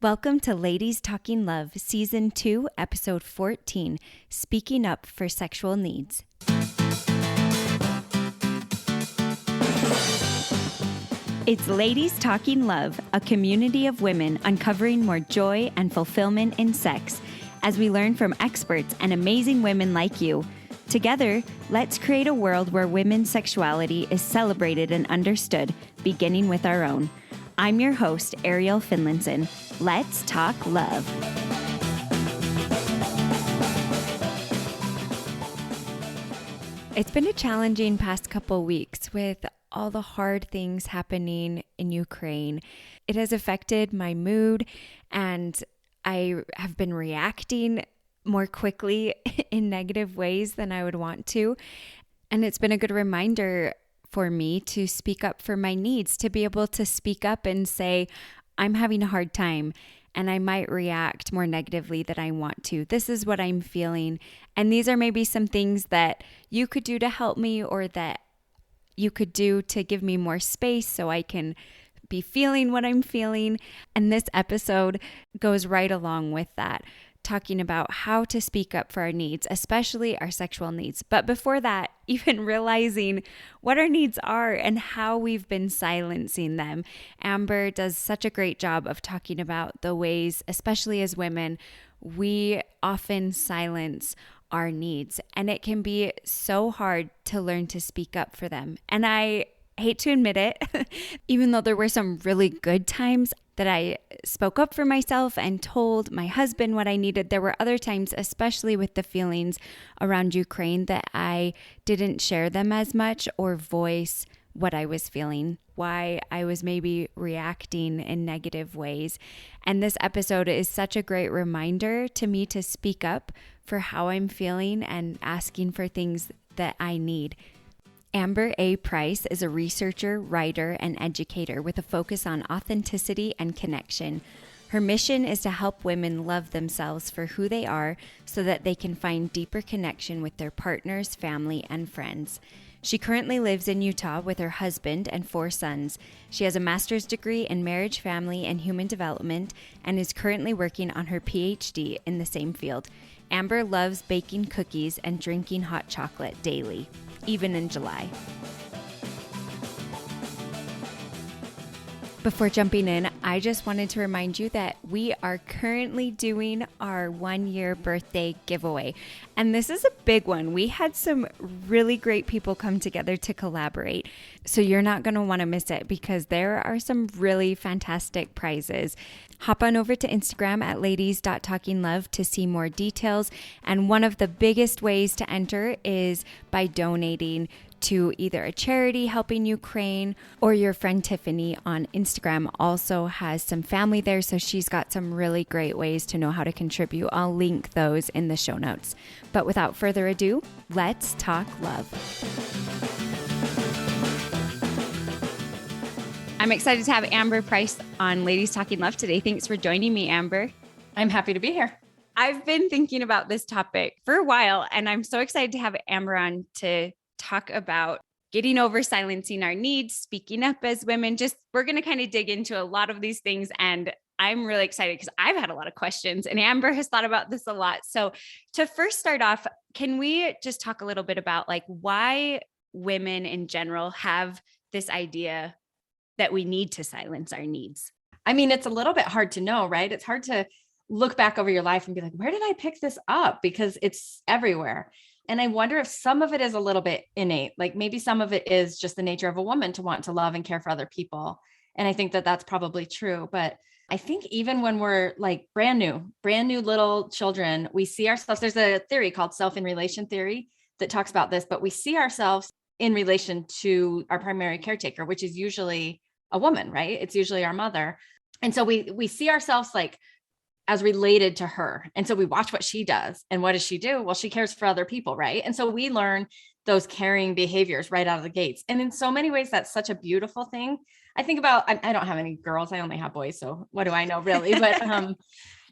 Welcome to Ladies Talking Love, Season 2, Episode 14, Speaking Up for Sexual Needs. It's Ladies Talking Love, a community of women uncovering more joy and fulfillment in sex as we learn from experts and amazing women like you. Together, let's create a world where women's sexuality is celebrated and understood, beginning with our own. I'm your host, Ariel Finlinson. Let's talk love. It's been a challenging past couple weeks with all the hard things happening in Ukraine. It has affected my mood, and I have been reacting more quickly in negative ways than I would want to. And it's been a good reminder for me to speak up for my needs, to be able to speak up and say, I'm having a hard time and I might react more negatively than I want to. This is what I'm feeling. And these are maybe some things that you could do to help me, or that you could do to give me more space so I can be feeling what I'm feeling. And this episode goes right along with that, talking about how to speak up for our needs, especially our sexual needs. But before that, even realizing what our needs are and how we've been silencing them. Amber does such a great job of talking about the ways, especially as women, we often silence our needs. And it can be so hard to learn to speak up for them. And I hate to admit it, even though there were some really good times that I spoke up for myself and told my husband what I needed, there were other times, especially with the feelings around Ukraine, that I didn't share them as much or voice what I was feeling, why I was maybe reacting in negative ways. And this episode is such a great reminder to me to speak up for how I'm feeling and asking for things that I need. Amber A. Price is a researcher, writer, and educator with a focus on authenticity and connection. Her mission is to help women love themselves for who they are so that they can find deeper connection with their partners, family, and friends. She currently lives in Utah with her husband and 4 sons. She has a master's degree in marriage, family, and human development and is currently working on her PhD in the same field. Amber loves baking cookies and drinking hot chocolate daily, even in July. Before jumping in, I just wanted to remind you that we are currently doing our 1-year birthday giveaway. And this is a big one. We had some really great people come together to collaborate. So you're not going to want to miss it because there are some really fantastic prizes. Hop on over to Instagram at ladies.talkinglove to see more details. And one of the biggest ways to enter is by donating to either a charity helping Ukraine, or your friend Tiffany on Instagram also has some family there, so she's got some really great ways to know how to contribute. I'll link those in the show notes. But without further ado, let's talk love. I'm excited to have Amber Price on Ladies Talking Love today. Thanks for joining me, Amber. I'm happy to be here. I've been thinking about this topic for a while, and I'm so excited to have Amber on to talk about getting over silencing our needs, speaking up as women. We're going to kind of dig into a lot of these things. And I'm really excited because I've had a lot of questions and Amber has thought about this a lot. So to first start off, can we just talk a little bit about why women in general have this idea that we need to silence our needs? I mean, it's a little bit hard to know, right? It's hard to look back over your life and be like, where did I pick this up? Because it's everywhere. And I wonder if some of it is a little bit innate, like maybe some of it is just the nature of a woman to want to love and care for other people. And I think that that's probably true. But I think even when we're like brand new little children, we see ourselves, there's a theory called self-in-relation theory that talks about this, but we see ourselves in relation to our primary caretaker, which is usually a woman, right? It's usually our mother. And so we see ourselves like as related to her. And so we watch what she does. And what does she do? Well, she cares for other people, right? And so we learn those caring behaviors right out of the gates. And in so many ways, that's such a beautiful thing. I think about, I don't have any girls. I only have boys. So what do I know really? But, and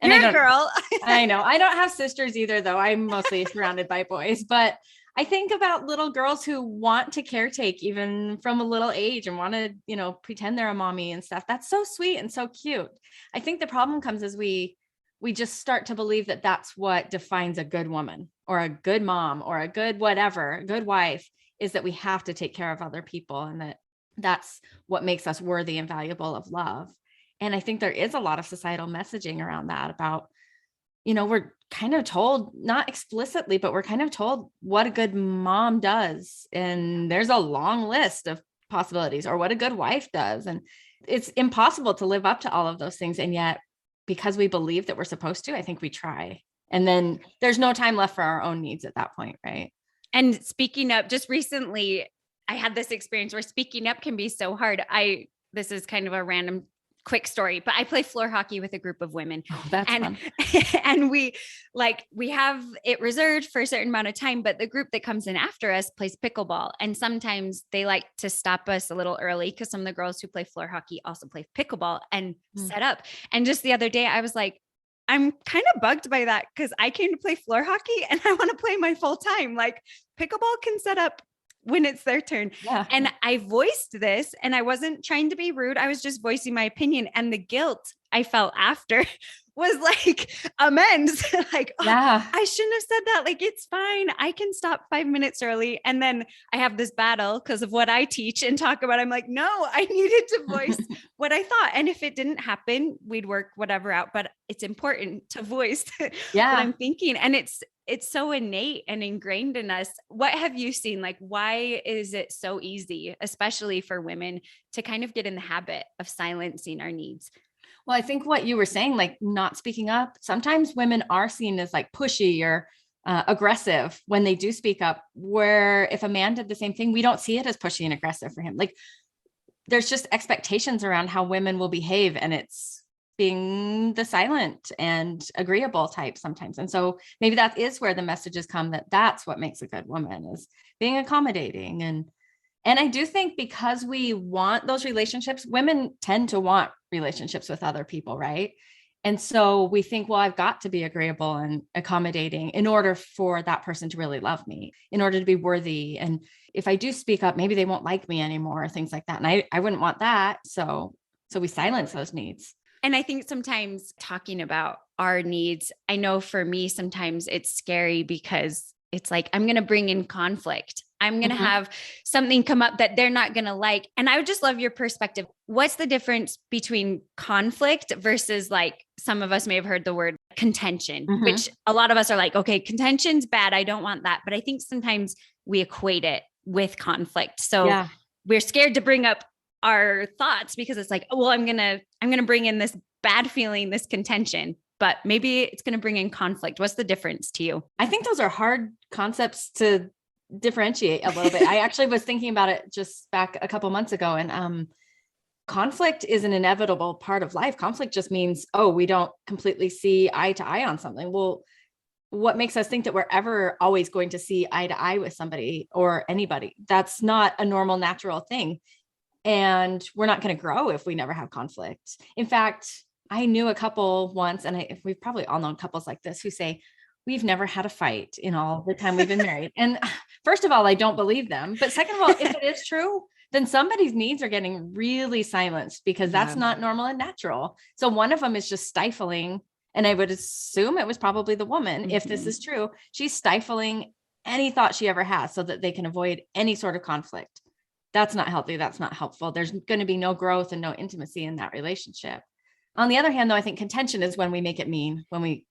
you're a girl. I know. I don't have sisters either, though. I'm mostly surrounded by boys, but I think about little girls who want to caretake even from a little age and want to, pretend they're a mommy and stuff. That's so sweet and so cute. I think the problem comes as we just start to believe that that's what defines a good woman or a good mom or a good whatever, a good wife, is that we have to take care of other people, and that's what makes us worthy and valuable of love. And I think there is a lot of societal messaging around that about, we're kind of told, not explicitly, but we're kind of told what a good mom does. And there's a long list of possibilities, or what a good wife does. And it's impossible to live up to all of those things. And yet, because we believe that we're supposed to, I think we try. And then there's no time left for our own needs at that point, right? And speaking up, just recently, I had this experience where speaking up can be so hard. This is kind of a random quick story, but I play floor hockey with a group of women. Oh, that's fun. And we have it reserved for a certain amount of time, but the group that comes in after us plays pickleball. And sometimes they like to stop us a little early because some of the girls who play floor hockey also play pickleball and set up. And just the other day I was like, I'm kind of bugged by that because I came to play floor hockey and I want to play my full time. Like, pickleball can set up when it's their turn. Yeah. And I voiced this, and I wasn't trying to be rude. I was just voicing my opinion. And the guilt I felt after was like amends. Like, yeah, I shouldn't have said that. Like, it's fine. I can stop 5 minutes early. And then I have this battle because of what I teach and talk about. I'm like, no, I needed to voice what I thought. And if it didn't happen, we'd work whatever out, but it's important to voice what I'm thinking. And it's so innate and ingrained in us. What have you seen? Like, why is it so easy, especially for women, to kind of get in the habit of silencing our needs? Well, I think what you were saying, like not speaking up, sometimes women are seen as like pushy or aggressive when they do speak up, where if a man did the same thing, we don't see it as pushy and aggressive for him. Like, there's just expectations around how women will behave, and it's being the silent and agreeable type sometimes. And so maybe that is where the messages come, that that's what makes a good woman, is being accommodating. And I do think because we want those relationships, women tend to want relationships with other people, right? And so we think, well, I've got to be agreeable and accommodating in order for that person to really love me, in order to be worthy. And if I do speak up, maybe they won't like me anymore, things like that. And I wouldn't want that. So we silence those needs. And I think sometimes talking about our needs, I know for me, sometimes it's scary because it's like, I'm going to bring in conflict. I'm going to have something come up that they're not going to like. And I would just love your perspective. What's the difference between conflict versus, like, some of us may have heard the word contention, which a lot of us are like, okay, contention's bad. I don't want that. But I think sometimes we equate it with conflict. So we're scared to bring up our thoughts because it's like, well, I'm going to bring in this bad feeling, this contention, but maybe it's going to bring in conflict. What's the difference to you? I think those are hard concepts to differentiate a little bit. I actually was thinking about it just back a couple months ago, and conflict is an inevitable part of life. Conflict just means, we don't completely see eye to eye on something. Well, what makes us think that we're ever always going to see eye to eye with somebody or anybody? That's not a normal, natural thing. And we're not going to grow if we never have conflict. In fact, I knew a couple once, and we've probably all known couples like this, who say, we've never had a fight in all the time we've been married. And first of all, I don't believe them. But second of all, if it is true, then somebody's needs are getting really silenced, because that's not normal and natural. So one of them is just stifling. And I would assume it was probably the woman. If this is true, she's stifling any thought she ever has so that they can avoid any sort of conflict. That's not healthy. That's not helpful. There's going to be no growth and no intimacy in that relationship. On the other hand, though, I think contention is when we make it mean, when we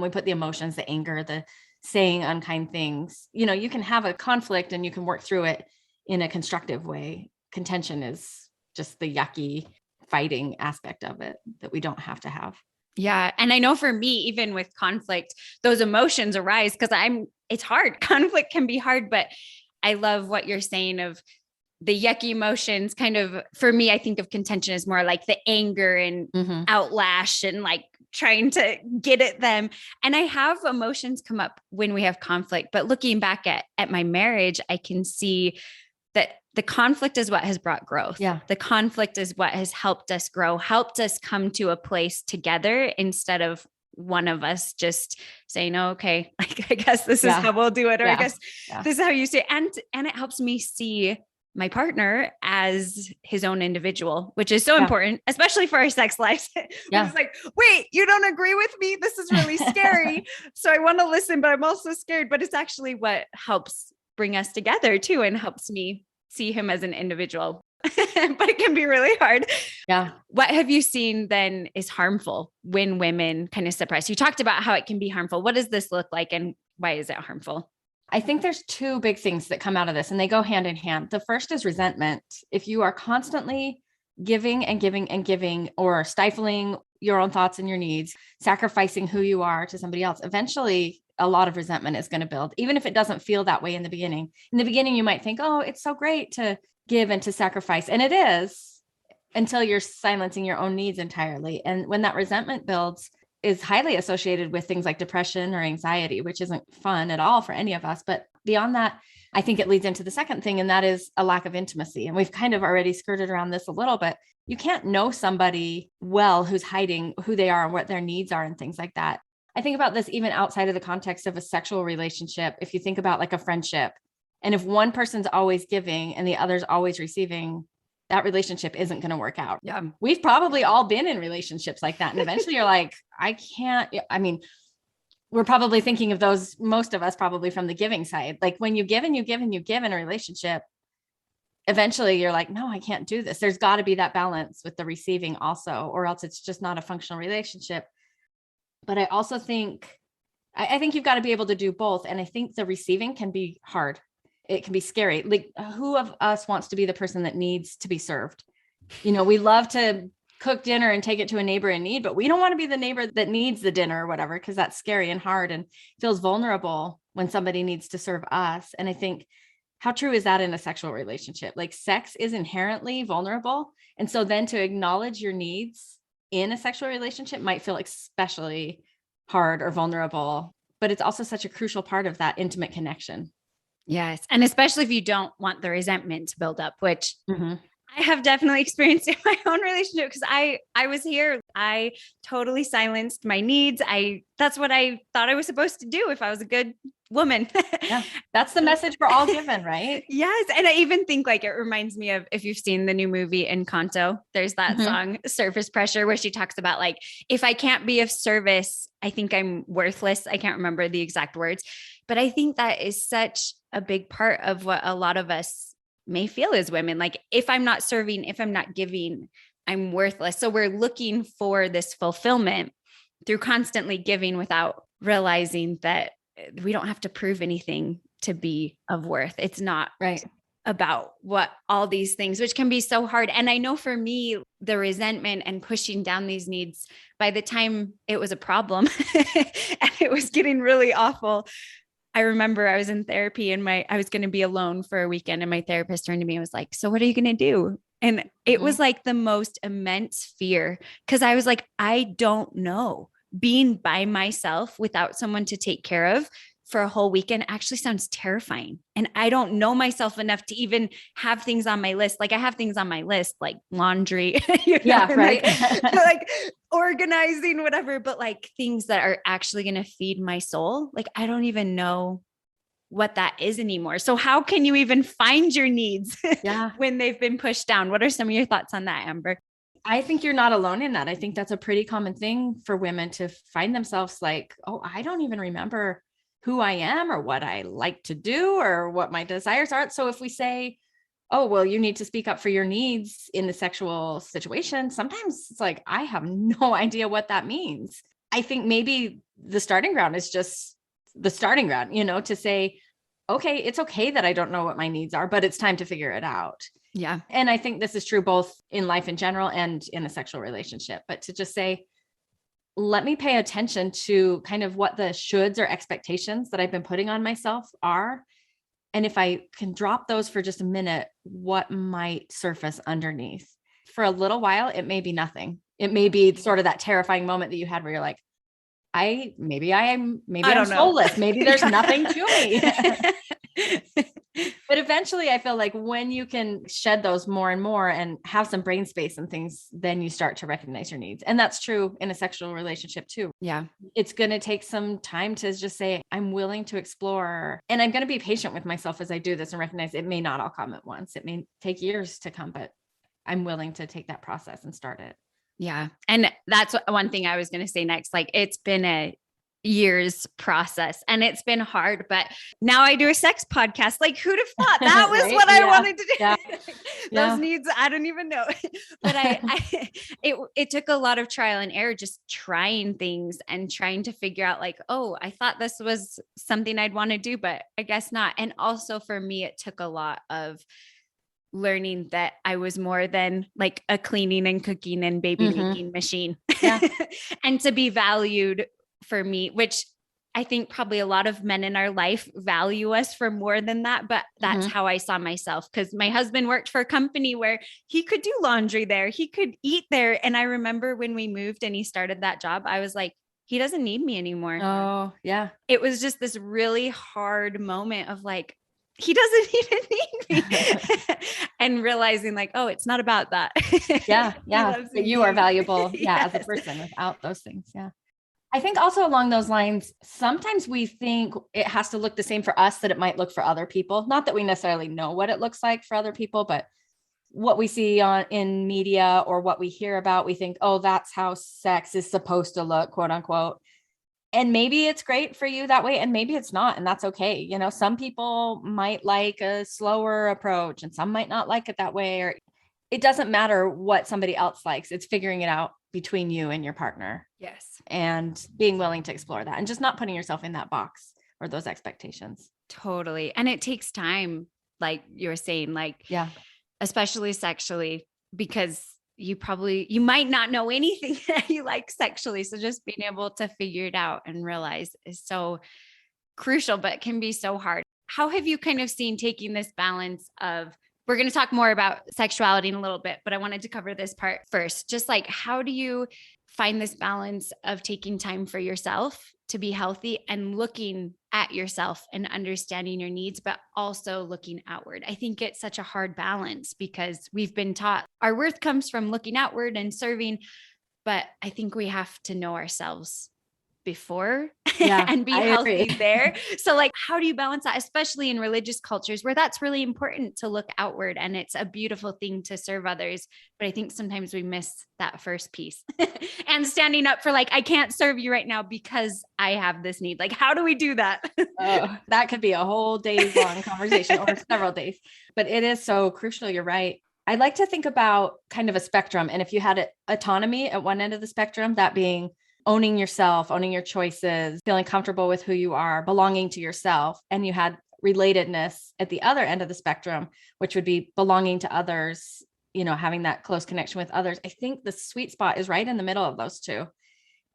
put the emotions, the anger, the saying unkind things. You can have a conflict and you can work through it in a constructive way. Contention is just the yucky fighting aspect of it that we don't have to have. Yeah. And I know for me, even with conflict, those emotions arise because it's hard. Conflict can be hard, but I love what you're saying of the yucky emotions. Kind of, for me, I think of contention as more like the anger and outlash and like trying to get at them. And I have emotions come up when we have conflict, but looking back at my marriage, I can see that the conflict is what has brought growth. Yeah. The conflict is what has helped us grow, helped us come to a place together instead of one of us just saying, oh, okay, like, I guess this is Yeah. how we'll do it. Or I Yeah. guess Yeah. this is how you say it. And it helps me see my partner as his own individual, which is so Yeah. important, especially for our sex lives. Yeah. It's like, wait, you don't agree with me? This is really scary. So I want to listen, but I'm also scared. But it's actually what helps bring us together too, and helps me see him as an individual. But it can be really hard. Yeah. What have you seen then is harmful when women kind of suppress? You talked about how it can be harmful. What does this look like, and why is it harmful? I think there's two big things that come out of this, and they go hand in hand. The first is resentment. If you are constantly giving and giving and giving, or stifling your own thoughts and your needs, sacrificing who you are to somebody else, eventually a lot of resentment is going to build, even if it doesn't feel that way in the beginning. In the beginning, you might think, oh, it's so great to give and to sacrifice. And it is, until you're silencing your own needs entirely. And when that resentment builds, is highly associated with things like depression or anxiety, which isn't fun at all for any of us. But beyond that, I think it leads into the second thing, and that is a lack of intimacy. And we've kind of already skirted around this a little, but you can't know somebody well who's hiding who they are and what their needs are and things like that. I think about this even outside of the context of a sexual relationship. If you think about like a friendship, and if one person's always giving and the other's always receiving, that relationship isn't going to work out. Yeah. We've probably all been in relationships like that. And eventually you're like, I can't, I mean, we're probably thinking of those, most of us probably from the giving side. Like when you give and you give and you give in a relationship, eventually you're like, no, I can't do this. There's got to be that balance with the receiving also, or else it's just not a functional relationship. But I also think, I think you've got to be able to do both. And I think the receiving can be hard. It can be scary. Like, who of us wants to be the person that needs to be served? You know, we love to cook dinner and take it to a neighbor in need, but we don't want to be the neighbor that needs the dinner or whatever, because that's scary and hard and feels vulnerable when somebody needs to serve us. And I think, how true is that in a sexual relationship? Like, sex is inherently vulnerable. And so then to acknowledge your needs in a sexual relationship might feel especially hard or vulnerable, but it's also such a crucial part of that intimate connection. Yes. And especially if you don't want the resentment to build up, which Mm-hmm. I have definitely experienced in my own relationship, because I was here. I totally silenced my needs. That's what I thought I was supposed to do if I was a good woman. Yeah. That's the message we're all given, right? Yes. And I even think, like, it reminds me of, if you've seen the new movie Encanto, there's that song Surface Pressure, where she talks about, like, if I can't be of service, I think I'm worthless. I can't remember the exact words, but I think that is such a big part of what a lot of us may feel as women. Like, if I'm not serving, if I'm not giving, I'm worthless. So we're looking for this fulfillment through constantly giving without realizing that we don't have to prove anything to be of worth. It's not right about what all these things, which can be so hard. And I know for me, the resentment and pushing down these needs, by the time it was a problem and it was getting really awful, I remember I was in therapy and I was going to be alone for a weekend, and my therapist turned to me and was like, so what are you going to do? And it was like the most immense fear, because I was like, I don't know. Being by myself without someone to take care of for a whole weekend actually sounds terrifying. And I don't know myself enough to even have things on my list. Like, I have things on my list, like laundry, right. like organizing, whatever, but like things that are actually going to feed my soul. Like, I don't even know what that is anymore. So how can you even find your needs when they've been pushed down? What are some of your thoughts on that, Amber? I think you're not alone in that. I think that's a pretty common thing for women to find themselves like, oh, I don't even remember who I am or what I like to do or what my desires are. So if we say, oh, well, you need to speak up for your needs in the sexual situation, sometimes it's like, I have no idea what that means. I think maybe the starting ground is just the starting ground, to say, okay, it's okay that I don't know what my needs are, but it's time to figure it out. Yeah. And I think this is true both in life in general and in a sexual relationship, but to just say, let me pay attention to kind of what the shoulds or expectations that I've been putting on myself are. And if I can drop those for just a minute, what might surface underneath? For a little while, it may be nothing. It may be sort of that terrifying moment that you had where you're like, maybe I'm soulless. Maybe there's nothing to me. But eventually I feel like when you can shed those more and more and have some brain space and things, then you start to recognize your needs. And that's true in a sexual relationship too. Yeah. It's going to take some time to just say, I'm willing to explore, and I'm going to be patient with myself as I do this and recognize it may not all come at once. It may take years to come, but I'm willing to take that process and start it. Yeah. And that's one thing I was going to say next. Like, it's been a years process and it's been hard, but now I do a sex podcast. Like, who'd have thought that was Right? what I wanted to do? Yeah. Those needs, I don't even know. But it took a lot of trial and error, just trying things and trying to figure out like, oh, I thought this was something I'd want to do, but I guess not. And also for me, it took a lot of learning that I was more than like a cleaning and cooking and baby making machine. Yeah. And to be valued for me, which I think probably a lot of men in our life value us for more than that. But that's how I saw myself, because my husband worked for a company where he could do laundry there, he could eat there. And I remember when we moved and he started that job, I was like, he doesn't need me anymore. Oh, yeah. It was just this really hard moment of like, he doesn't even need me. And realizing like, oh, it's not about that. Yeah. Yeah. That you are valuable. Yeah. As a person without those things. Yeah. I think also along those lines, sometimes we think it has to look the same for us that it might look for other people. Not that we necessarily know what it looks like for other people, but what we see in media or what we hear about, we think, oh, that's how sex is supposed to look, quote unquote. And maybe it's great for you that way, and maybe it's not, and that's okay. You know, some people might like a slower approach and some might not like it that way, or it doesn't matter what somebody else likes. It's figuring it out between you and your partner. Yes. And being willing to explore that and just not putting yourself in that box or those expectations. Totally. And it takes time, like you were saying, like, yeah, especially sexually, because you might not know anything that you like sexually. So just being able to figure it out and realize is so crucial, but can be so hard. How have you kind of seen taking this balance of, we're going to talk more about sexuality in a little bit, but I wanted to cover this part first. Just like, how do you find this balance of taking time for yourself to be healthy and looking at yourself and understanding your needs, but also looking outward? I think it's such a hard balance because we've been taught our worth comes from looking outward and serving, but I think we have to know ourselves before and be healthy there. So like, how do you balance that, especially in religious cultures where that's really important to look outward and it's a beautiful thing to serve others. But I think sometimes we miss that first piece and standing up for like, I can't serve you right now because I have this need. Like, how do we do that? Oh, that could be a whole days long conversation or several days, but it is so crucial. You're right. I like to think about kind of a spectrum. And if you had autonomy at one end of the spectrum, that being owning yourself, owning your choices, feeling comfortable with who you are, belonging to yourself. And you had relatedness at the other end of the spectrum, which would be belonging to others, you know, having that close connection with others. I think the sweet spot is right in the middle of those two.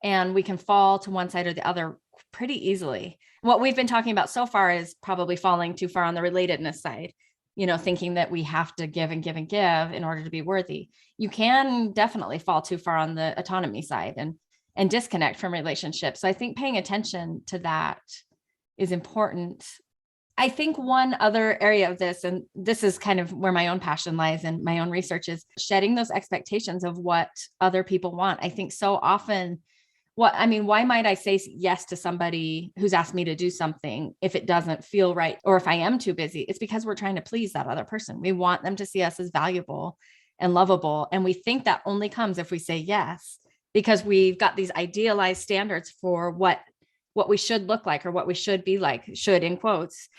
And we can fall to one side or the other pretty easily. What we've been talking about so far is probably falling too far on the relatedness side, you know, thinking that we have to give and give and give in order to be worthy. You can definitely fall too far on the autonomy side and disconnect from relationships. So I think paying attention to that is important. I think one other area of this, and this is kind of where my own passion lies and my own research, is shedding those expectations of what other people want. I think so often, why might I say yes to somebody who's asked me to do something if it doesn't feel right or if I am too busy? It's because we're trying to please that other person. We want them to see us as valuable and lovable. And we think that only comes if we say yes, because we've got these idealized standards for what we should look like or what we should be like, should in quotes.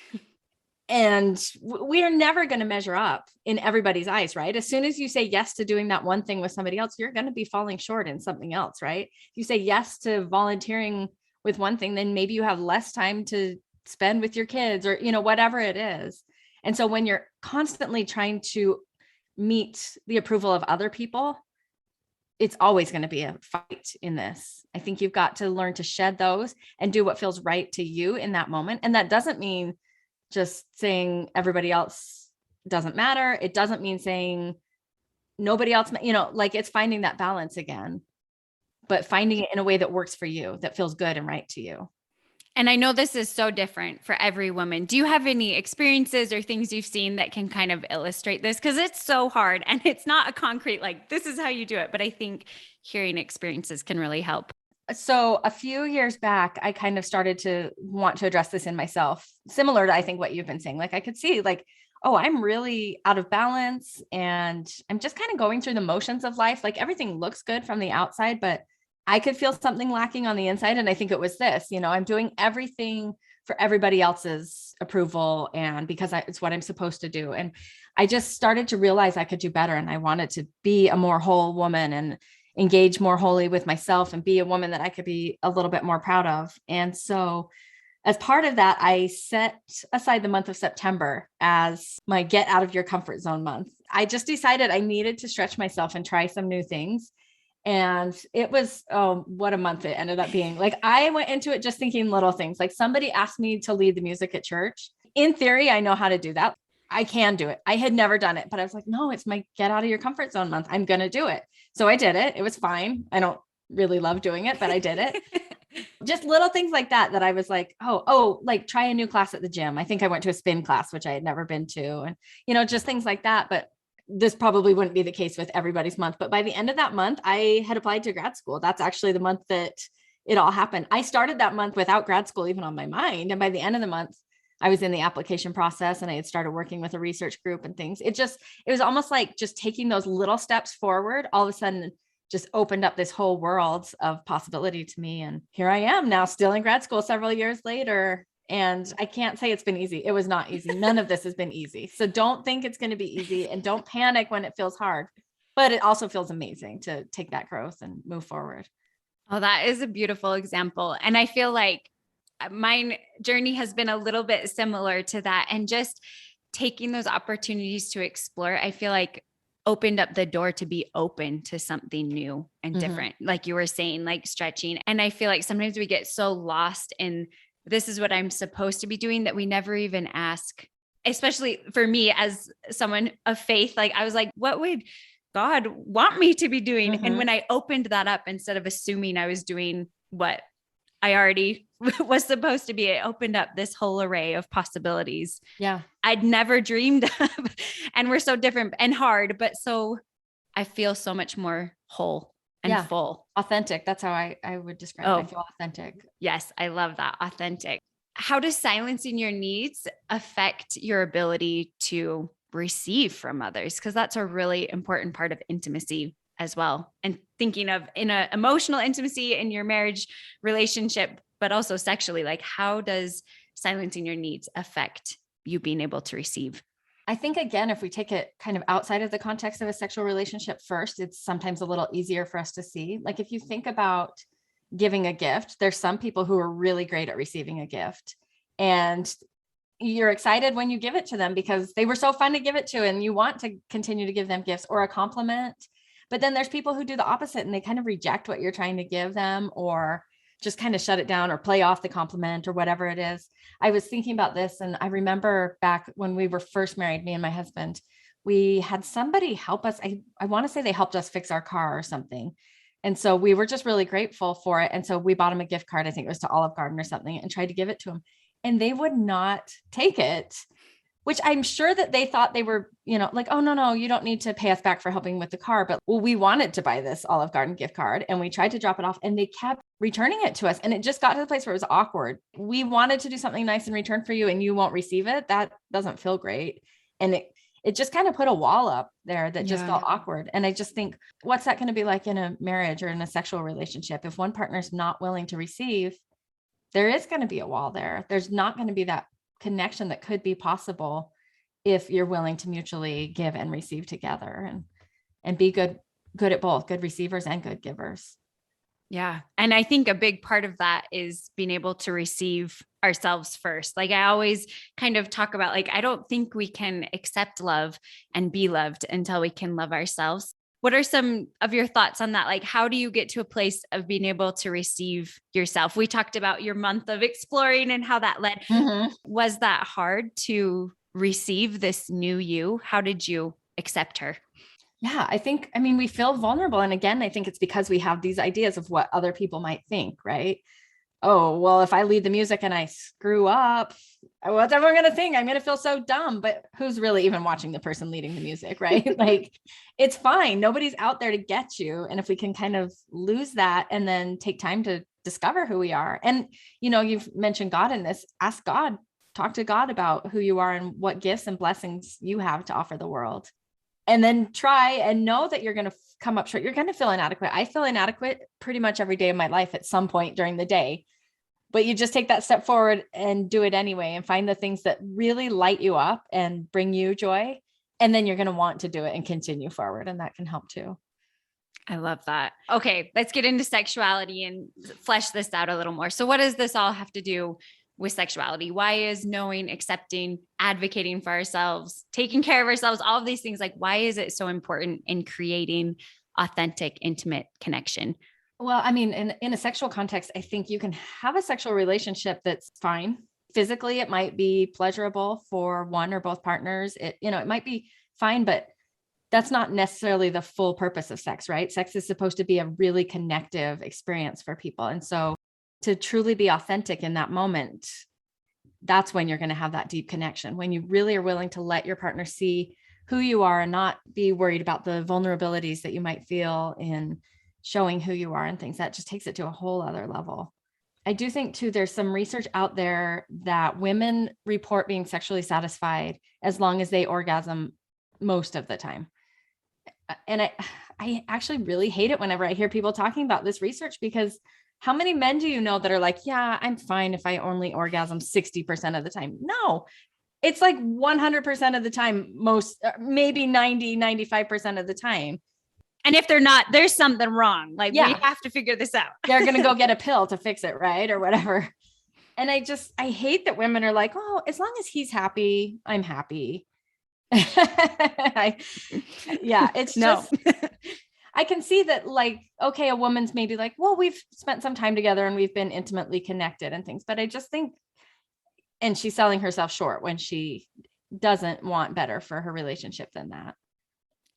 And we are never going to measure up in everybody's eyes, right? As soon as you say yes to doing that one thing with somebody else, you're going to be falling short in something else, right? If you say yes to volunteering with one thing, then maybe you have less time to spend with your kids or, you know, whatever it is. And so when you're constantly trying to meet the approval of other people, it's always going to be a fight in this. I think you've got to learn to shed those and do what feels right to you in that moment. And that doesn't mean just saying everybody else doesn't matter. It doesn't mean saying nobody else, you know, like it's finding that balance again, but finding it in a way that works for you, that feels good and right to you. And I know this is so different for every woman. Do you have any experiences or things you've seen that can kind of illustrate this? Because it's so hard and it's not a concrete, like, this is how you do it. But I think hearing experiences can really help. So a few years back, I kind of started to want to address this in myself, similar to I think what you've been saying. Like I could see like, oh, I'm really out of balance and I'm just kind of going through the motions of life. Like everything looks good from the outside, but I could feel something lacking on the inside. And I think it was this, I'm doing everything for everybody else's approval and because it's what I'm supposed to do. And I just started to realize I could do better. And I wanted to be a more whole woman and engage more wholly with myself and be a woman that I could be a little bit more proud of. And so as part of that, I set aside the month of September as my get out of your comfort zone month. I just decided I needed to stretch myself and try some new things. And it was, oh, what a month it ended up being. Like I went into it just thinking little things. Like somebody asked me to lead the music at church. In theory, I know how to do that. I can do it. I had never done it, but I was like, no, it's my get out of your comfort zone month. I'm going to do it. So I did it. It was fine. I don't really love doing it, but I did it. Just little things like that I was like, like try a new class at the gym. I think I went to a spin class, which I had never been to. And, just things like that. But this probably wouldn't be the case with everybody's month. But by the end of that month, I had applied to grad school. That's actually the month that it all happened. I started that month without grad school even on my mind. And by the end of the month, I was in the application process and I had started working with a research group and things. It was almost like just taking those little steps forward, all of a sudden just opened up this whole world of possibility to me. And here I am now still in grad school several years later. And I can't say it's been easy. It was not easy. None of this has been easy. So don't think it's going to be easy and don't panic when it feels hard, but it also feels amazing to take that growth and move forward. Oh, that is a beautiful example. And I feel like my journey has been a little bit similar to that. And just taking those opportunities to explore, I feel like opened up the door to be open to something new and different. Like you were saying, like stretching. And I feel like sometimes we get so lost in this is what I'm supposed to be doing that we never even ask, especially for me as someone of faith. Like I was like, what would God want me to be doing? And when I opened that up, instead of assuming I was doing what I already was supposed to be, it opened up this whole array of possibilities. Yeah. I'd never dreamed of. And we're so different and hard, but so I feel so much more whole and full. Authentic. That's how I would describe it. I feel authentic. Yes. I love that. Authentic. How does silencing your needs affect your ability to receive from others? Because that's a really important part of intimacy as well. And thinking of in an emotional intimacy in your marriage relationship, but also sexually, like how does silencing your needs affect you being able to receive? I think, again, if we take it kind of outside of the context of a sexual relationship first, it's sometimes a little easier for us to see. Like if you think about giving a gift, there's some people who are really great at receiving a gift. And you're excited when you give it to them because they were so fun to give it to and you want to continue to give them gifts or a compliment. But then there's people who do the opposite and they kind of reject what you're trying to give them or just kind of shut it down or play off the compliment or whatever it is. I was thinking about this and I remember back when we were first married, me and my husband, we had somebody help us. I want to say they helped us fix our car or something. And so we were just really grateful for it. And so we bought him a gift card, I think it was to Olive Garden or something, and tried to give it to him. And they would not take it, which I'm sure that they thought they were, like, oh, no, you don't need to pay us back for helping with the car. But we wanted to buy this Olive Garden gift card and we tried to drop it off and they kept returning it to us. And it just got to the place where it was awkward. We wanted to do something nice in return for you and you won't receive it. That doesn't feel great. And it just kind of put a wall up there that just felt awkward. And I just think, what's that going to be like in a marriage or in a sexual relationship? If one partner's not willing to receive, there is going to be a wall there. There's not going to be that connection that could be possible if you're willing to mutually give and receive together and be good at both, good receivers and good givers. Yeah. And I think a big part of that is being able to receive ourselves first. Like I always kind of talk about, like, I don't think we can accept love and be loved until we can love ourselves. What are some of your thoughts on that? Like, how do you get to a place of being able to receive yourself? We talked about your month of exploring and how that led. Was that hard to receive this new you? How did you accept her? Yeah, I mean, we feel vulnerable. And again, I think it's because we have these ideas of what other people might think, right? oh, well, if I lead the music and I screw up, what's everyone going to think? I'm going to feel so dumb, but who's really even watching the person leading the music, right? Like, it's fine. Nobody's out there to get you. And if we can kind of lose that and then take time to discover who we are. And, you've mentioned God in this, ask God, talk to God about who you are and what gifts and blessings you have to offer the world. And then try and know that you're going to come up short. You're going to feel inadequate. I feel inadequate pretty much every day of my life at some point during the day, but you just take that step forward and do it anyway, and find the things that really light you up and bring you joy. And then you're going to want to do it and continue forward. And that can help too. I love that. Okay, let's get into sexuality and flesh this out a little more. So what does this all have to do with sexuality? Why is knowing, accepting, advocating for ourselves, taking care of ourselves, all of these things, like, why is it so important in creating authentic, intimate connection? Well, I mean, in a sexual context, I think you can have a sexual relationship that's fine. Physically, it might be pleasurable for one or both partners. It might be fine, but that's not necessarily the full purpose of sex, right? Sex is supposed to be a really connective experience for people. And so to truly be authentic in that moment, that's when you're going to have that deep connection, when you really are willing to let your partner see who you are and not be worried about the vulnerabilities that you might feel in showing who you are and things. That just takes it to a whole other level. I do think too, there's some research out there that women report being sexually satisfied as long as they orgasm most of the time. And I actually really hate it whenever I hear people talking about this research, because how many men do you know that are like, yeah, I'm fine if I only orgasm 60% of the time? No, it's like 100% of the time, most, maybe 90, 95% of the time. And if they're not, there's something wrong. Like, we have to figure this out. They're going to go get a pill to fix it, right? Or whatever. And I hate that women are like, oh, as long as he's happy, I'm happy. It's just, I can see that, like, okay, a woman's maybe like, well, we've spent some time together and we've been intimately connected and things, but I just think, and she's selling herself short when she doesn't want better for her relationship than that.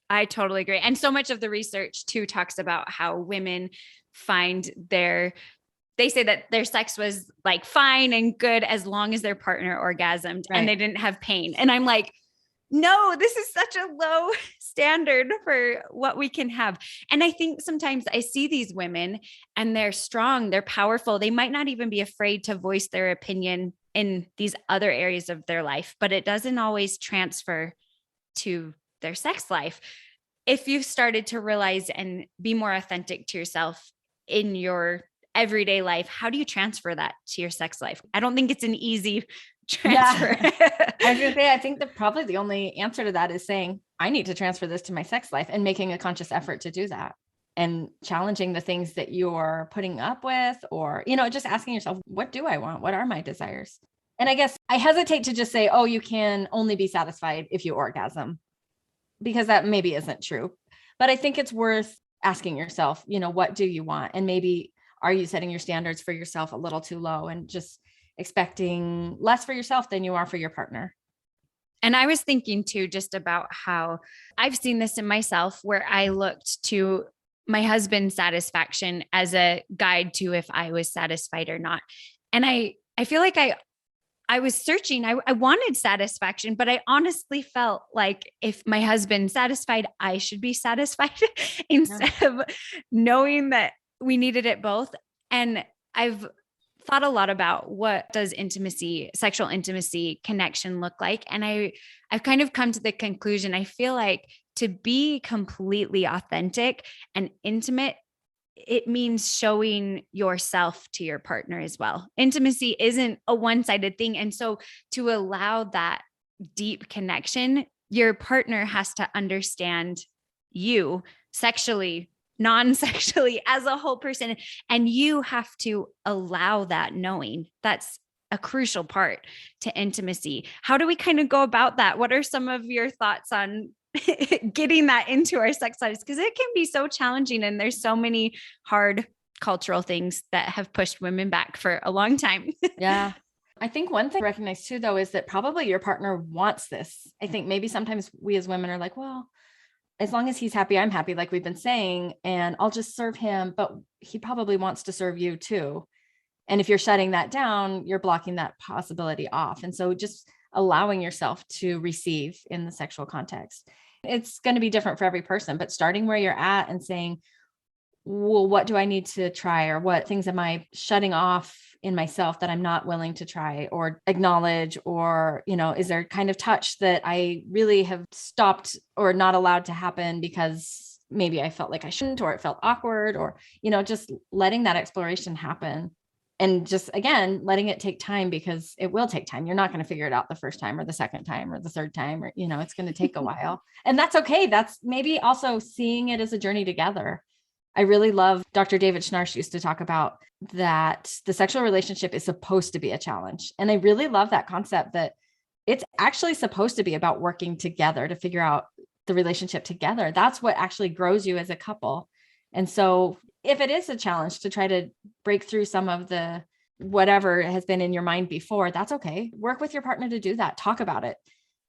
I totally agree. And so much of the research too talks about how women find they say that their sex was like fine and good as long as their partner orgasmed, right, and they didn't have pain. And I'm like, no, this is such a low standard for what we can have. And I think sometimes I see these women and they're strong, they're powerful. They might not even be afraid to voice their opinion in these other areas of their life, but it doesn't always transfer to their sex life. If you've started to realize and be more authentic to yourself in your everyday life, how do you transfer that to your sex life? I don't think it's an easy transfer. Yeah. I was going to say, I think that probably the only answer to that is saying, I need to transfer this to my sex life, and making a conscious effort to do that, and challenging the things that you're putting up with, or, just asking yourself, what do I want? What are my desires? And I guess I hesitate to just say, oh, you can only be satisfied if you orgasm, because that maybe isn't true. But I think it's worth asking yourself, what do you want? And maybe, are you setting your standards for yourself a little too low and just expecting less for yourself than you are for your partner? And I was thinking too, just about how I've seen this in myself, where I looked to my husband's satisfaction as a guide to if I was satisfied or not. And I feel like I was searching, I wanted satisfaction, but I honestly felt like if my husband's satisfied, I should be satisfied instead of knowing that we needed it both. And I've thought a lot about, what does intimacy, sexual intimacy, connection look like? And I've kind of come to the conclusion, I feel like to be completely authentic and intimate, it means showing yourself to your partner as well. Intimacy isn't a one-sided thing. And so to allow that deep connection, your partner has to understand you sexually, non-sexually, as a whole person. And you have to allow that knowing. That's a crucial part to intimacy. How do we kind of go about that? What are some of your thoughts on getting that into our sex lives? Because it can be so challenging, and there's so many hard cultural things that have pushed women back for a long time. Yeah. I think one thing to recognize too, though, is that probably your partner wants this. I think maybe sometimes we as women are like, well, as long as he's happy, I'm happy, like we've been saying, and I'll just serve him, but he probably wants to serve you too. And if you're shutting that down, you're blocking that possibility off. And so just allowing yourself to receive in the sexual context. It's going to be different for every person, but starting where you're at and saying, well, what do I need to try? Or what things am I shutting off in myself that I'm not willing to try or acknowledge? Or, is there kind of touch that I really have stopped or not allowed to happen because maybe I felt like I shouldn't, or it felt awkward, or, just letting that exploration happen. And just, again, letting it take time, because it will take time. You're not going to figure it out the first time or the second time or the third time, or, it's going to take a while. And that's okay. That's maybe also seeing it as a journey together. I really love Dr. David Schnarch used to talk about that the sexual relationship is supposed to be a challenge. And I really love that concept that it's actually supposed to be about working together to figure out the relationship together. That's what actually grows you as a couple. And so if it is a challenge to try to break through some of the whatever has been in your mind before, that's okay. Work with your partner to do that. Talk about it.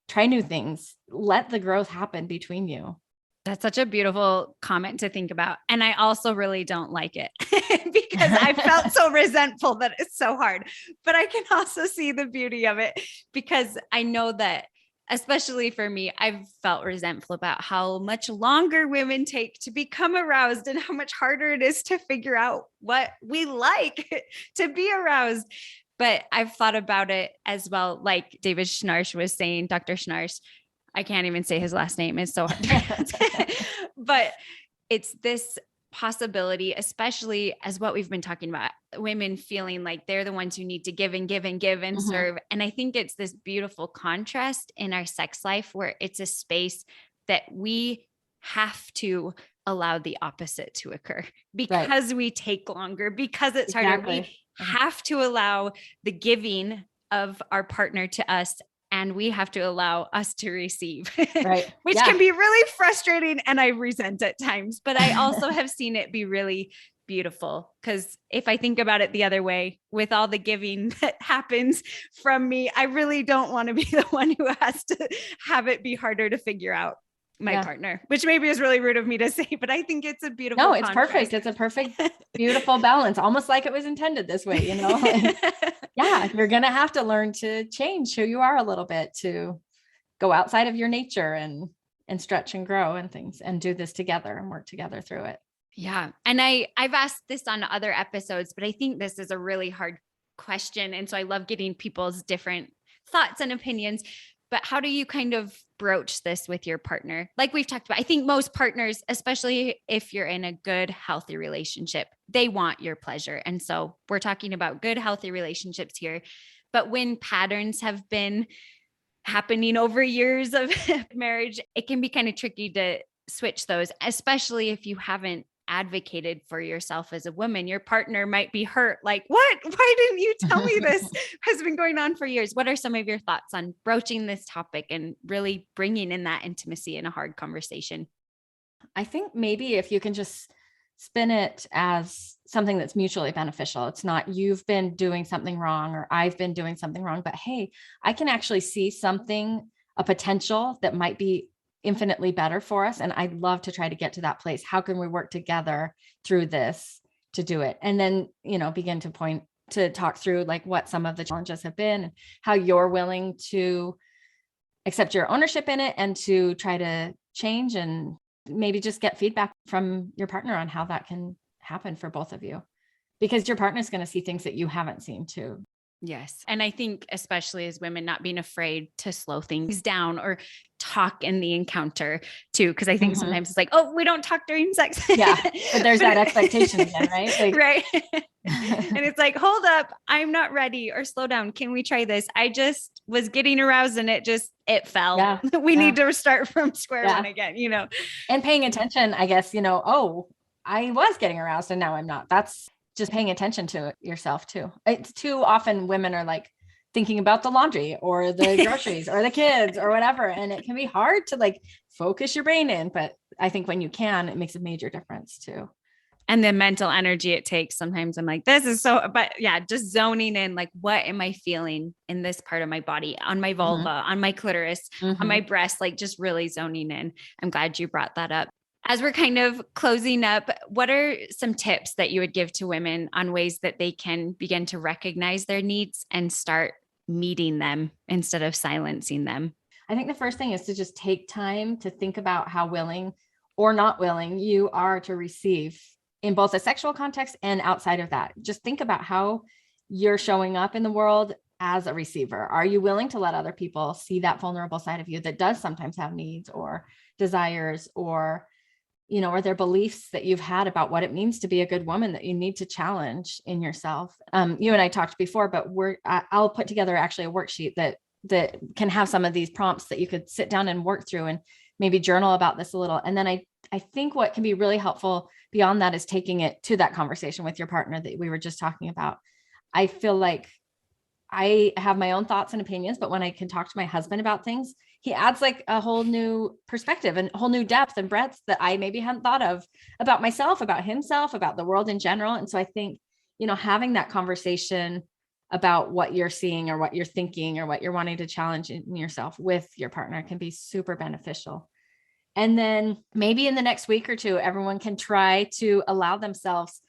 Try new things. Let the growth happen between you. That's such a beautiful comment to think about. And I also really don't like it because I felt so resentful that it's so hard, but I can also see the beauty of it, because I know that, especially for me, I've felt resentful about how much longer women take to become aroused and how much harder it is to figure out what we like to be aroused. But I've thought about it as well. Like David Schnarch was saying, Dr. Schnarch, I can't even say his last name. It's so hard. But it's this possibility, especially as what we've been talking about, women feeling like they're the ones who need to give and give and give and serve. And I think it's this beautiful contrast in our sex life where it's a space that we have to allow the opposite to occur because we take longer, because it's harder. We have to allow the giving of our partner to us, and we have to allow us to receive, which can be really frustrating. And I resent at times, but I also have seen it be really beautiful. Because if I think about it the other way, with all the giving that happens from me, I really don't want to be the one who has to have it be harder to figure out my partner, which maybe is really rude of me to say, but I think it's a beautiful No, it's perfect. It's a perfect, beautiful balance, almost like it was intended this way, you're going to have to learn to change who you are a little bit, to go outside of your nature and stretch and grow and things, and do this together and work together through it. Yeah. And I've asked this on other episodes, but I think this is a really hard question. And so I love getting people's different thoughts and opinions. But how do you kind of broach this with your partner? Like we've talked about, I think most partners, especially if you're in a good, healthy relationship, they want your pleasure. And so we're talking about good, healthy relationships here. But when patterns have been happening over years of marriage, it can be kind of tricky to switch those, especially if you haven't advocated for yourself as a woman. Your partner might be hurt. Like, what? Why didn't you tell me this has been going on for years? What are some of your thoughts on broaching this topic and really bringing in that intimacy in a hard conversation? I think maybe if you can just spin it as something that's mutually beneficial. It's not you've been doing something wrong or I've been doing something wrong, but hey, I can actually see something, a potential that might be infinitely better for us. And I'd love to try to get to that place. How can we work together through this to do it? And then, begin to talk through like what some of the challenges have been and how you're willing to accept your ownership in it and to try to change, and maybe just get feedback from your partner on how that can happen for both of you, because your partner's going to see things that you haven't seen too. Yes. And I think especially as women, not being afraid to slow things down or talk in the encounter too. Because I think sometimes it's like, oh, we don't talk during sex. Yeah. But there's that expectation again, right? Like, right. And it's like, hold up, I'm not ready, or slow down. Can we try this? I just was getting aroused and it fell. Yeah. We need to start from square one again, And paying attention, I guess, oh, I was getting aroused and now I'm not. That's just paying attention to yourself too. It's too often women are like thinking about the laundry or the groceries or the kids or whatever. And it can be hard to like focus your brain in, but I think when you can, it makes a major difference too. And the mental energy it takes. Sometimes I'm like, this is so, but yeah, just zoning in, like, what am I feeling in this part of my body, on my vulva, on my clitoris, on my breast, like just really zoning in. I'm glad you brought that up. As we're kind of closing up, what are some tips that you would give to women on ways that they can begin to recognize their needs and start meeting them instead of silencing them? I think the first thing is to just take time to think about how willing or not willing you are to receive in both a sexual context and outside of that. Just think about how you're showing up in the world as a receiver. Are you willing to let other people see that vulnerable side of you that does sometimes have needs or desires, or are there beliefs that you've had about what it means to be a good woman that you need to challenge in yourself? You and I talked before, but I'll put together actually a worksheet that can have some of these prompts that you could sit down and work through and maybe journal about this a little. And then I think what can be really helpful beyond that is taking it to that conversation with your partner that we were just talking about. I feel like I have my own thoughts and opinions, but when I can talk to my husband about things, he adds like a whole new perspective and a whole new depth and breadth that I maybe hadn't thought of about myself, about himself, about the world in general. And so I think, having that conversation about what you're seeing or what you're thinking or what you're wanting to challenge in yourself with your partner can be super beneficial. And then maybe in the next week or two, everyone can try to allow themselves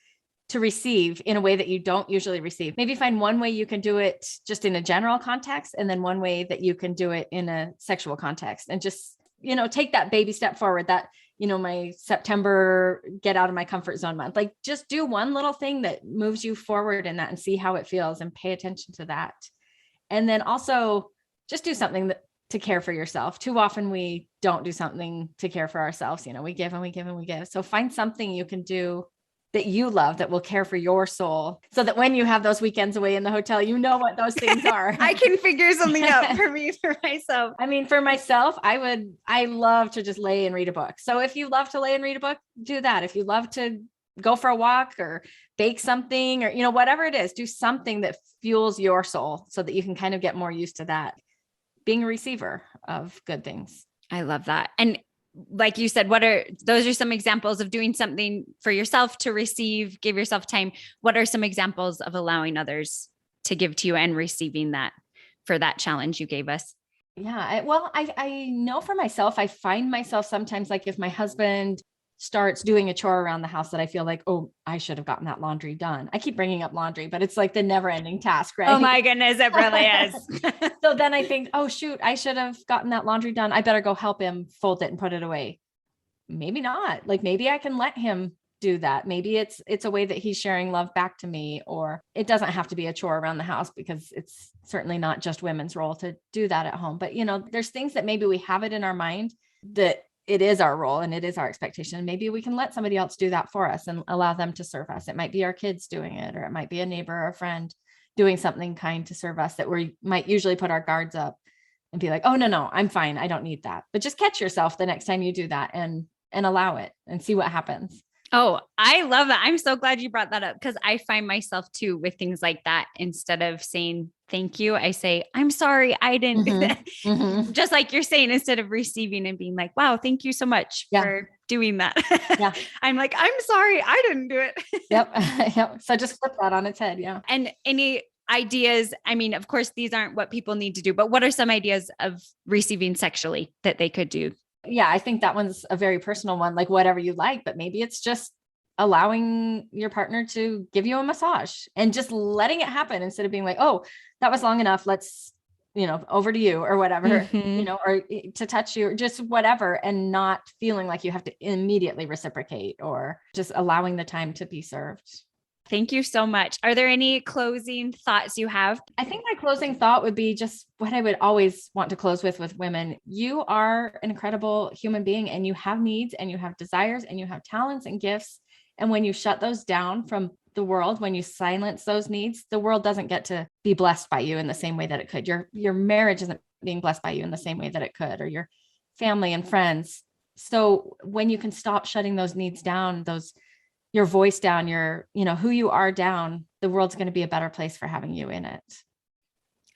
to receive in a way that you don't usually receive. Maybe find one way you can do it just in a general context, and then one way that you can do it in a sexual context, and just, take that baby step forward. That, my September get out of my comfort zone month, like just do one little thing that moves you forward in that and see how it feels and pay attention to that. And then also just do something to care for yourself. Too often we don't do something to care for ourselves. We give and we give and we give. So find something you can do that you love that will care for your soul, so that when you have those weekends away in the hotel, you know what those things are. I can figure something out for myself. I mean, for myself, I love to just lay and read a book. So if you love to lay and read a book, do that. If you love to go for a walk or bake something or, whatever it is, do something that fuels your soul so that you can kind of get more used to that, being a receiver of good things. I love that. And like you said, those are some examples of doing something for yourself to receive, give yourself time. What are some examples of allowing others to give to you and receiving that for that challenge you gave us? Yeah. I know for myself, I find myself sometimes, like if my husband starts doing a chore around the house that I feel like, oh, I should have gotten that laundry done. I keep bringing up laundry, but it's like the never ending task, right? Oh my goodness, it really is. So then I think, oh shoot, I should have gotten that laundry done. I better go help him fold it and put it away. Maybe not. Like maybe I can let him do that. Maybe it's a way that he's sharing love back to me, or it doesn't have to be a chore around the house, because it's certainly not just women's role to do that at home. But there's things that maybe we have it in our mind that it is our role and it is our expectation. Maybe we can let somebody else do that for us and allow them to serve us. It might be our kids doing it, or it might be a neighbor or a friend doing something kind to serve us that we might usually put our guards up and be like, oh, no, I'm fine. I don't need that. But just catch yourself the next time you do that and allow it and see what happens. Oh, I love that. I'm so glad you brought that up, because I find myself too with things like that. Instead of saying thank you, I say, I'm sorry, I didn't do that. Mm-hmm. Just like you're saying, instead of receiving and being like, wow, thank you so much for doing that. Yeah. I'm like, I'm sorry, I didn't do it. Yep. So just flip that on its head. Yeah. And any ideas? I mean, of course, these aren't what people need to do, but what are some ideas of receiving sexually that they could do? Yeah, I think that one's a very personal one, like whatever you like, but maybe it's just allowing your partner to give you a massage and just letting it happen instead of being like, oh, that was long enough. Let's, over to you or whatever, or to touch you or just whatever, and not feeling like you have to immediately reciprocate, or just allowing the time to be served. Thank you so much. Are there any closing thoughts you have? I think my closing thought would be just what I would always want to close with women. You are an incredible human being, and you have needs and you have desires and you have talents and gifts. And when you shut those down from the world, when you silence those needs, the world doesn't get to be blessed by you in the same way that it could. Your marriage isn't being blessed by you in the same way that it could, or your family and friends. So when you can stop shutting those needs down, your voice down, who you are down, the world's going to be a better place for having you in it.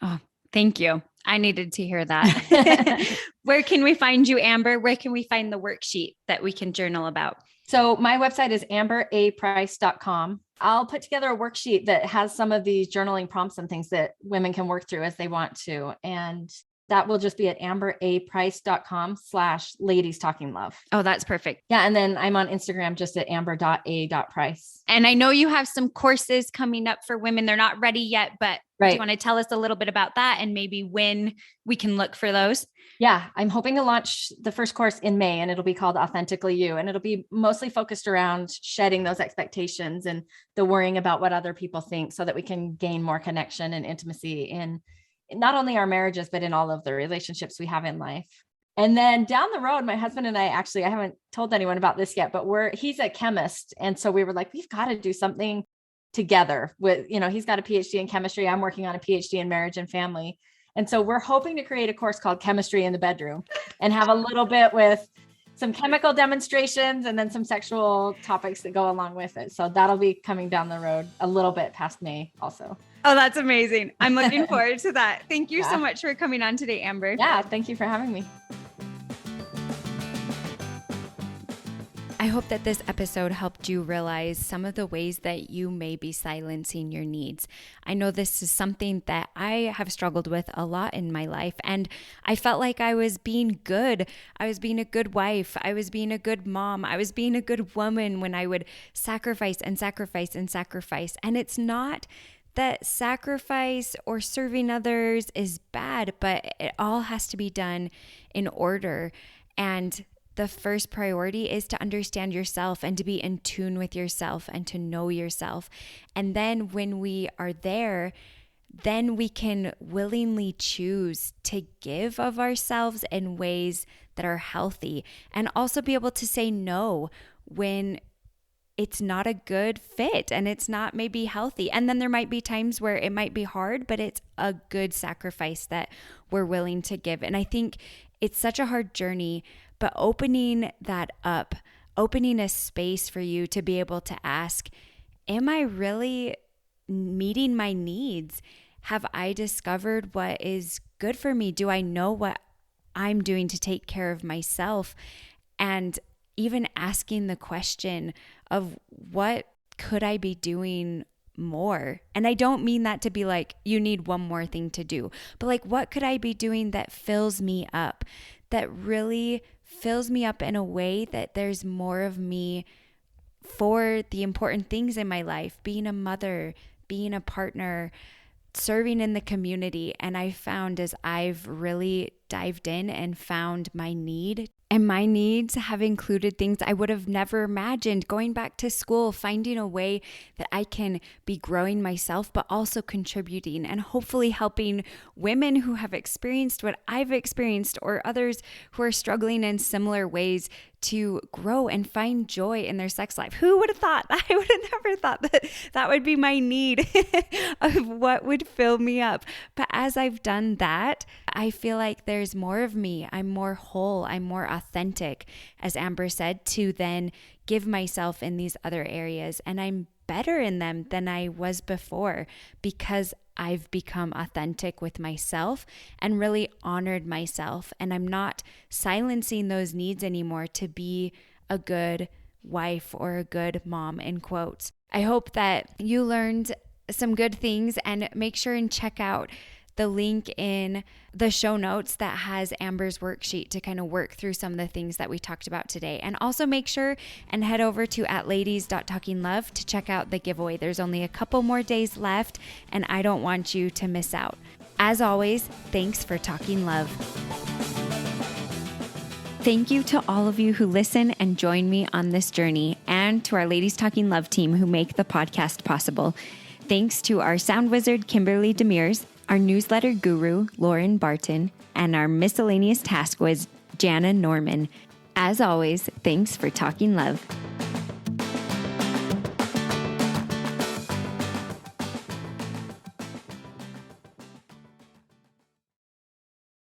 Oh, thank you. I needed to hear that. Where can we find you, Amber? Where can we find the worksheet that we can journal about? So my website is amberaprice.com. I'll put together a worksheet that has some of these journaling prompts and things that women can work through as they want to. And that will just be at amberaprice.com/ladiestalkinglove. Oh, that's perfect. Yeah. And then I'm on Instagram just at amber.a.price. And I know you have some courses coming up for women. They're not ready yet, but do you want to tell us a little bit about that and maybe when we can look for those? Yeah, I'm hoping to launch the first course in May, and it'll be called Authentically You. And it'll be mostly focused around shedding those expectations and the worrying about what other people think so that we can gain more connection and intimacy in not only our marriages, but in all of the relationships we have in life. And then down the road, my husband and I haven't told anyone about this yet, but he's a chemist. And so we were like, we've got to do something together with, he's got a PhD in chemistry. I'm working on a PhD in marriage and family. And so we're hoping to create a course called Chemistry in the Bedroom and have a little bit with some chemical demonstrations and then some sexual topics that go along with it. So that'll be coming down the road a little bit past May also. Oh, that's amazing. I'm looking forward to that. Thank you so much for coming on today, Amber. Yeah, thank you for having me. I hope that this episode helped you realize some of the ways that you may be silencing your needs. I know this is something that I have struggled with a lot in my life, and I felt like I was being good. I was being a good wife. I was being a good mom. I was being a good woman when I would sacrifice and sacrifice and sacrifice. And it's not that sacrifice or serving others is bad, but it all has to be done in order. And the first priority is to understand yourself and to be in tune with yourself and to know yourself. And then when we are there, then we can willingly choose to give of ourselves in ways that are healthy and also be able to say no when it's not a good fit and it's not maybe healthy. And then there might be times where it might be hard, but it's a good sacrifice that we're willing to give. And I think it's such a hard journey, but opening that up, opening a space for you to be able to ask, am I really meeting my needs? Have I discovered what is good for me? Do I know what I'm doing to take care of myself? And even asking the question of what could I be doing more? And I don't mean that to be like, you need one more thing to do, but like, what could I be doing that fills me up, that really fills me up in a way that there's more of me for the important things in my life, being a mother, being a partner, serving in the community. And I found as I've really dived in and found my need, and my needs have included things I would have never imagined, going back to school, finding a way that I can be growing myself, but also contributing and hopefully helping women who have experienced what I've experienced or others who are struggling in similar ways to grow and find joy in their sex life. Who would have thought? I would have never thought that that would be my need of what would fill me up. But as I've done that, I feel like there's more of me. I'm more whole. I'm more authentic, as Amber said, to then give myself in these other areas. And I'm better in them than I was before because I've become authentic with myself and really honored myself. And I'm not silencing those needs anymore to be a good wife or a good mom, in quotes. I hope that you learned some good things, and make sure and check out the link in the show notes that has Amber's worksheet to kind of work through some of the things that we talked about today. And also make sure and head over to @ladies.talkinglove to check out the giveaway. There's only a couple more days left, and I don't want you to miss out. As always, thanks for talking love. Thank you to all of you who listen and join me on this journey, and to our Ladies Talking Love team who make the podcast possible. Thanks to our sound wizard, Kimberly Demers, our newsletter guru, Lauren Barton, and our miscellaneous task whiz, Jana Norman. As always, thanks for talking love.